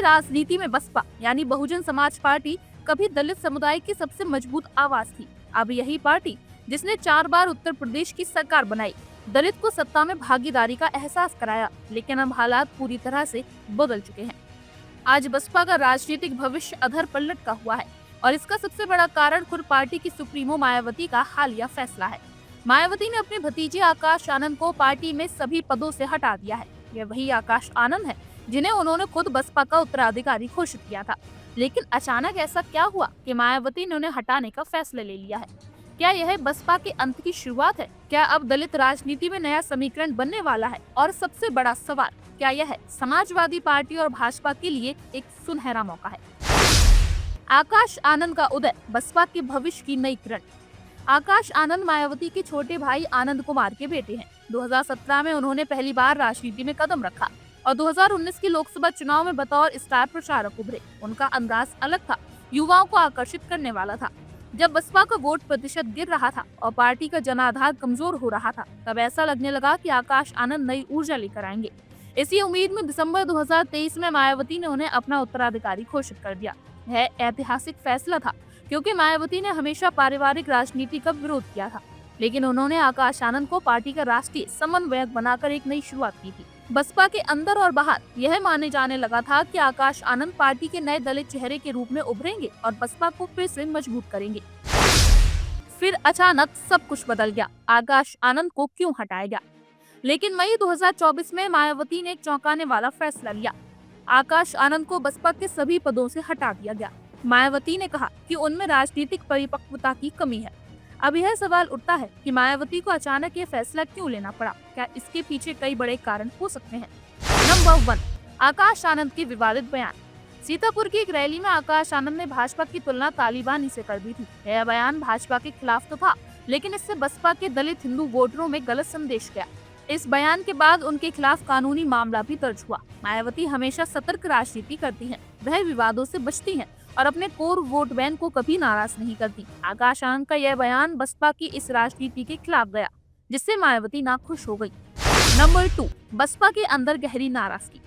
राजनीति में बसपा यानी बहुजन समाज पार्टी कभी दलित समुदाय की सबसे मजबूत आवाज थी। अब यही पार्टी जिसने 4 बार उत्तर प्रदेश की सरकार बनाई, दलित को सत्ता में भागीदारी का एहसास कराया, लेकिन अब हालात पूरी तरह से बदल चुके हैं। आज बसपा का राजनीतिक भविष्य अधर पलट का हुआ है और इसका सबसे बड़ा कारण खुद पार्टी की सुप्रीमो मायावती का हालिया फैसला है। मायावती ने अपने भतीजे आकाश आनंद को पार्टी में सभी पदों से हटा दिया है। यह वही आकाश आनंद है जिन्हें उन्होंने खुद बसपा का उत्तराधिकारी घोषित किया था। लेकिन अचानक ऐसा क्या हुआ कि मायावती ने उन्हें हटाने का फैसला ले लिया है? क्या यह बसपा के अंत की शुरुआत है? क्या अब दलित राजनीति में नया समीकरण बनने वाला है? और सबसे बड़ा सवाल, क्या यह समाजवादी पार्टी और भाजपा के लिए एक सुनहरा मौका है? आकाश आनंद का उदय, बसपा के भविष्य की नई किरण। आकाश आनंद मायावती के छोटे भाई आनंद कुमार के बेटे हैं। 2017 में उन्होंने पहली बार राजनीति में कदम रखा और 2019 के लोकसभा चुनाव में बतौर स्टार प्रचारक उभरे। उनका अंदाज अलग था, युवाओं को आकर्षित करने वाला था। जब बसपा का वोट प्रतिशत गिर रहा था और पार्टी का जनाधार कमजोर हो रहा था, तब ऐसा लगने लगा कि आकाश आनंद नई ऊर्जा लेकर आएंगे। इसी उम्मीद में दिसंबर 2023 में मायावती ने उन्हें अपना उत्तराधिकारी घोषित कर दिया। यह ऐतिहासिक फैसला था क्योंकि मायावती ने हमेशा पारिवारिक राजनीति का विरोध किया था, लेकिन उन्होंने आकाश आनंद को पार्टी का राष्ट्रीय समन्वयक बनाकर एक नई शुरुआत की थी। बसपा के अंदर और बाहर यह माने जाने लगा था कि आकाश आनंद पार्टी के नए दलित चेहरे के रूप में उभरेंगे और बसपा को फिर से मजबूत करेंगे। फिर अचानक सब कुछ बदल गया। आकाश आनंद को क्यों हटाया गया? लेकिन मई 2024 में मायावती ने एक चौंकाने वाला फैसला लिया। आकाश आनंद को बसपा के सभी पदों से हटा दिया गया। मायावती ने कहा कि उनमें राजनीतिक परिपक्वता की कमी है। अब यह सवाल उठता है कि मायावती को अचानक ये फैसला क्यों लेना पड़ा? क्या इसके पीछे कई बड़े कारण हो सकते हैं? नंबर 1, आकाश आनंद के विवादित बयान। सीतापुर की एक रैली में आकाश आनंद ने भाजपा की तुलना तालिबानी से कर दी थी। यह बयान भाजपा के खिलाफ तो था, लेकिन इससे बसपा के दलित हिंदू वोटरों में गलत संदेश गया। इस बयान के बाद उनके खिलाफ कानूनी मामला भी दर्ज हुआ। मायावती हमेशा सतर्क राजनीति करती हैं, वह विवादों से बचती हैं और अपने कोर वोट बैंक को कभी नाराज नहीं करती। आकाश आनंद का यह बयान बसपा की इस राजनीति के खिलाफ गया, जिससे मायावती नाखुश हो गई। नंबर 2, बसपा के अंदर गहरी नाराजगी।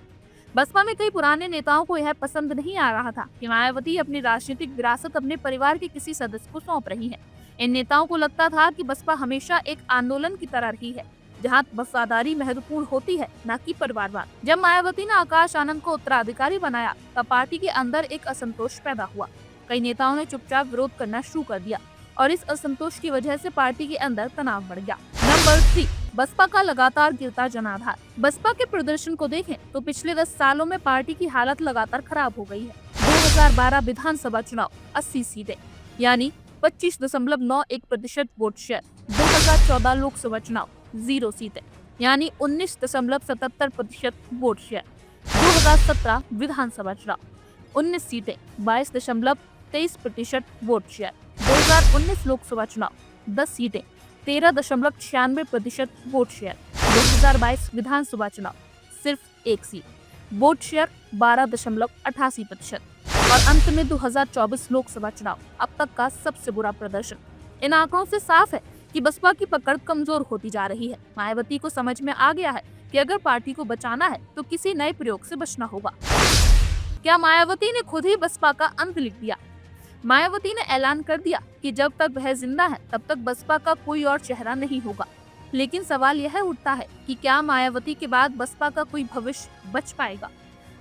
बसपा में कई पुराने नेताओं को यह पसंद नहीं आ रहा था कि मायावती अपनी राजनीतिक विरासत अपने परिवार के किसी सदस्य को सौंप रही है। इन नेताओं को लगता था कि बसपा हमेशा एक आंदोलन की तरह रही है, जहां वफादारी महत्वपूर्ण होती है, न कि परिवारवाद। जब मायावती ने आकाश आनंद को उत्तराधिकारी बनाया, तब पार्टी के अंदर एक असंतोष पैदा हुआ। कई नेताओं ने चुपचाप विरोध करना शुरू कर दिया और इस असंतोष की वजह से पार्टी के अंदर तनाव बढ़ गया। नंबर 3, बसपा का लगातार गिरता जनाधार। बसपा के प्रदर्शन को देखें तो पिछले 10 सालों में पार्टी की हालत लगातार खराब हो गई है। 2012 विधानसभा चुनाव 80 सीटें यानी 25.91% वोट शेयर। 2014 लोकसभा चुनाव 0 सीटें यानी 19.77% वोट शेयर। 2017 विधानसभा चुनाव 19 सीटें 22.23% वोट शेयर। 2019 लोकसभा चुनाव 10 सीटें 13.96% वोट शेयर। 2022 विधानसभा चुनाव सिर्फ 1 सीट, वोट शेयर 12.88%। और अंत में 2024 लोकसभा चुनाव, अब तक का सबसे बुरा प्रदर्शन। इन आंकड़ों से साफ है कि बसपा की पकड़ कमजोर होती जा रही है। मायावती को समझ में आ गया है कि अगर पार्टी को बचाना है तो किसी नए प्रयोग से बचना होगा। क्या मायावती ने खुद ही बसपा का अंत लिख दिया? मायावती ने ऐलान कर दिया कि जब तक वह जिंदा है तब तक बसपा का कोई और चेहरा नहीं होगा। लेकिन सवाल यह उठता है कि क्या मायावती के बाद बसपा का कोई भविष्य बच पाएगा?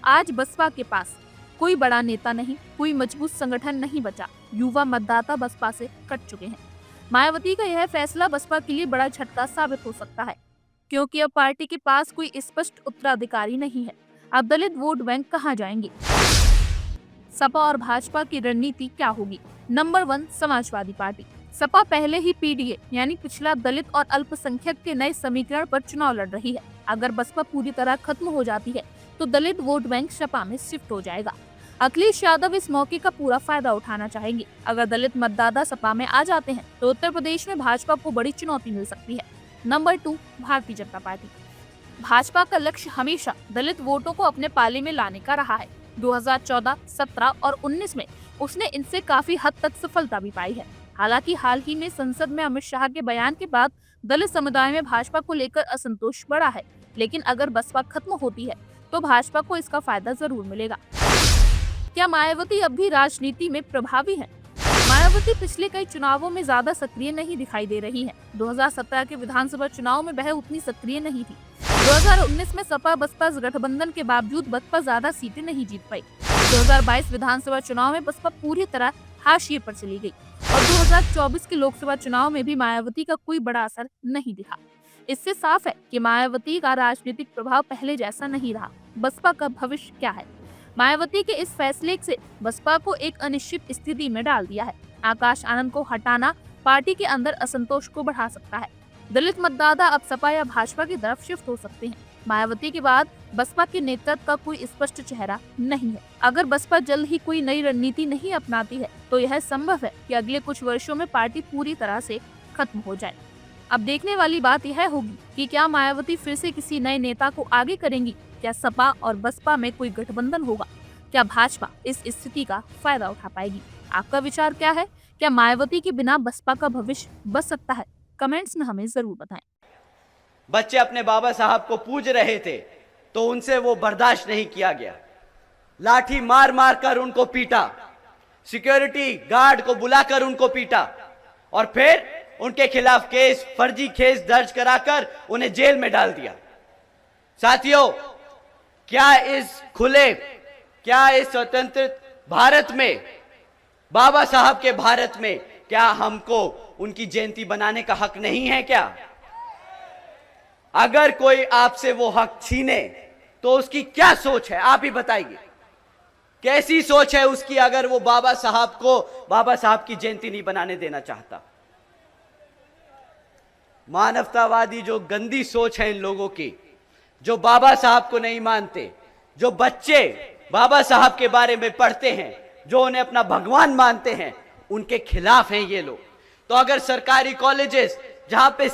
आज बसपा के पास कोई बड़ा नेता नहीं, कोई मजबूत संगठन नहीं बचा। युवा मतदाता बसपा से कट चुके हैं। मायावती का यह फैसला बसपा के लिए बड़ा झटका साबित हो सकता है, क्योंकि अब पार्टी के पास कोई स्पष्ट उत्तराधिकारी नहीं है। अब दलित वोट बैंक कहां जाएंगे? सपा और भाजपा की रणनीति क्या होगी? Number 1, Samajwadi party. सपा पहले ही पीडीए यानी पिछला दलित और अल्पसंख्यक के नए समीकरण पर चुनाव लड़ रही है। अगर बसपा पूरी तरह खत्म हो जाती है तो दलित वोट बैंक सपा में शिफ्ट हो जाएगा। अखिलेश यादव इस मौके का पूरा फायदा उठाना चाहेंगे। अगर दलित मतदाता सपा में आ जाते हैं तो उत्तर प्रदेश में भाजपा को बड़ी चुनौती मिल सकती है। Number 2, Bharatiya Janata party. भाजपा का लक्ष्य हमेशा दलित वोटों को अपने पाले में लाने का रहा है। 2014, 17 और 19 में उसने इनसे काफी हद तक सफलता भी पाई है। हालांकि हाल ही में संसद में अमित शाह के बयान के बाद दलित समुदाय में भाजपा को लेकर असंतोष बढ़ा है। लेकिन अगर बसपा खत्म होती है तो भाजपा को इसका फायदा जरूर मिलेगा। क्या मायावती अब भी राजनीति में प्रभावी है? मायावती पिछले कई चुनावों में ज्यादा सक्रिय नहीं दिखाई दे रही है। 2017 के विधानसभा चुनाव में वह उतनी सक्रिय नहीं थी। 2019 में सपा बसपा गठबंधन के बावजूद बसपा ज्यादा सीटें नहीं जीत पाई। 2022 विधानसभा चुनाव में बसपा पूरी तरह हाशिए पर चली गई और 2024 के लोकसभा चुनाव में भी मायावती का कोई बड़ा असर नहीं दिखा। इससे साफ है कि मायावती का राजनीतिक प्रभाव पहले जैसा नहीं रहा। बसपा का भविष्य क्या है? मायावती के इस फैसले से बसपा को एक अनिश्चित स्थिति में डाल दिया है। आकाश आनंद को हटाना पार्टी के अंदर असंतोष को बढ़ा सकता है। दलित मतदाता अब सपा या भाजपा की तरफ शिफ्ट हो सकते हैं। मायावती के बाद बसपा के नेतृत्व का कोई स्पष्ट चेहरा नहीं है। अगर बसपा जल्द ही कोई नई रणनीति नहीं अपनाती है तो यह संभव है कि अगले कुछ वर्षों में पार्टी पूरी तरह से खत्म हो जाए। अब देखने वाली बात यह होगी कि क्या मायावती फिर से किसी नए नेता को आगे करेंगी? क्या सपा और बसपा में कोई गठबंधन होगा? क्या भाजपा इस स्थिति का फायदा उठा पाएगी? आपका विचार क्या है? क्या मायावती के बिना बसपा का भविष्य बच सकता है? कमेंट्स में हमें जरूर बताएं। बच्चे अपने बाबा साहब को पूज रहे थे तो उनसे वो बर्दाश्त नहीं किया गया। लाठी मार मार कर उनको पीटा, सिक्योरिटी गार्ड को बुलाकर उनको पीटा और फिर उनके खिलाफ केस, फर्जी केस दर्ज कराकर उन्हें जेल में डाल दिया। साथियों, क्या इस स्वतंत्र भारत में, बाबा साहब के भारत में, क्या हमको उनकी जयंती बनाने का हक नहीं है क्या? अगर कोई आपसे वो हक छीने तो उसकी क्या सोच है, आप ही बताइए। कैसी सोच है उसकी अगर वो बाबा साहब की जयंती नहीं बनाने देना चाहता? मानवतावादी जो गंदी सोच है इन लोगों की, जो बाबा साहब को नहीं मानते, जो बच्चे बाबा साहब के बारे में पढ़ते हैं, जो उन्हें अपना भगवान मानते हैं, उनके खिलाफ हैं ये लोग। तो अगर सरकारी कॉलेजेस जहां पे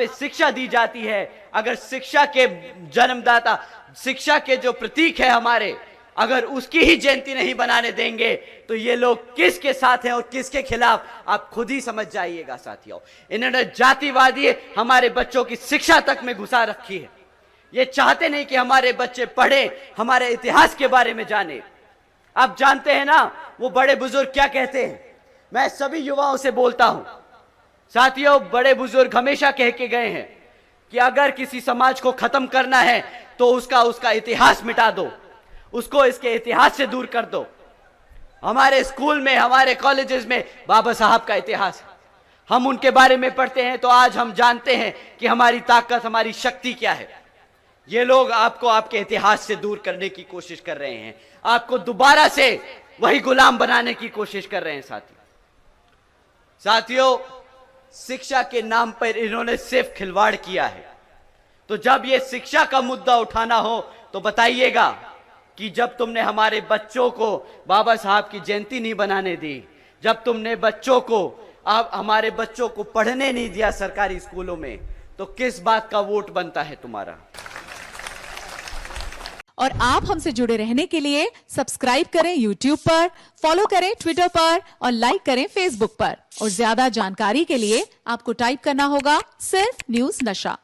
शिक्षा दी जाती है, अगर शिक्षा के जन्मदाता, शिक्षा के जो प्रतीक है हमारे, अगर उसकी ही जयंती नहीं बनाने देंगे तो ये लोग किसके साथ हैं और किसके खिलाफ, आप खुद ही समझ जाइएगा साथियों। इन्होंने जातिवादी हमारे बच्चों की शिक्षा तक में घुसा रखी है। ये चाहते नहीं कि हमारे बच्चे पढ़े, हमारे इतिहास के बारे में जाने। आप जानते हैं ना वो बड़े बुजुर्ग क्या कहते हैं? मैं सभी युवाओं से बोलता हूं साथियों, बड़े बुजुर्ग हमेशा कह के गए हैं कि अगर किसी समाज को खत्म करना है तो उसका इतिहास मिटा दो, उसको इसके इतिहास से दूर कर दो। हमारे स्कूल में, हमारे कॉलेजेस में बाबा साहब का इतिहास है। हम उनके बारे में पढ़ते हैं तो आज हम जानते हैं कि हमारी ताकत, हमारी शक्ति क्या है। ये लोग आपको आपके इतिहास से दूर करने की कोशिश कर रहे हैं, आपको दोबारा से वही गुलाम बनाने की कोशिश कर रहे हैं साथियों, शिक्षा के नाम पर इन्होंने सिर्फ खिलवाड़ किया है। तो जब ये शिक्षा का मुद्दा उठाना हो तो बताइएगा कि जब तुमने हमारे बच्चों को बाबा साहब की जयंती नहीं बनाने दी, जब तुमने हमारे बच्चों को पढ़ने नहीं दिया सरकारी स्कूलों में, तो किस बात का वोट बनता है तुम्हारा? और आप हमसे जुड़े रहने के लिए सब्सक्राइब करें YouTube पर, फॉलो करें Twitter पर और लाइक करें Facebook पर। और ज्यादा जानकारी के लिए आपको टाइप करना होगा सिर्फ न्यूज़ नशा।